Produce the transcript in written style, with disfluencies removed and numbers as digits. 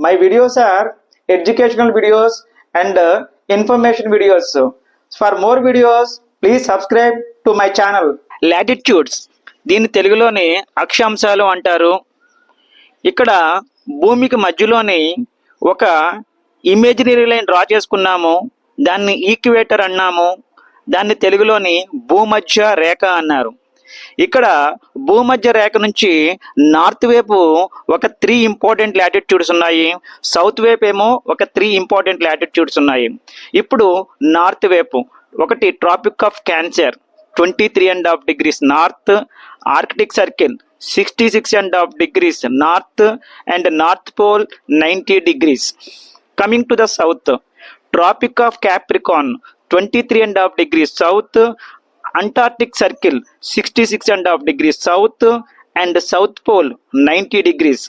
My videos are educational videos and information videos. For more videos, please subscribe to my channel. Latitudes, దీన్ని తెలుగులోని అక్షాంశాలు అంటారు. ఇక్కడ భూమికి మధ్యలోని ఒక imaginary line draw చేసుకున్నాము. దాన్ని ఈక్వేటర్ అన్నాము. దాన్ని తెలుగులోని భూమధ్య రేఖ అన్నారు. ఇక్కడ భూమధ్య రేఖ నుంచి నార్త్ వైపు ఒక 3 ఇంపార్టెంట్ లాటిట్యూడ్స్ ఉన్నాయి. సౌత్ వైపు ఏమో ఒక 3 ఇంపార్టెంట్ లాటిట్యూడ్స్ ఉన్నాయి. ఇప్పుడు నార్త్ వైపు ఒకటి Tropic of Cancer 23.5 degrees north, Arctic Circle 66.5 degrees north and North Pole 90 degrees. Coming to the south, Tropic of Capricorn 23.5 degrees south, Antarctic circle 66.5 degrees south and South Pole 90 degrees.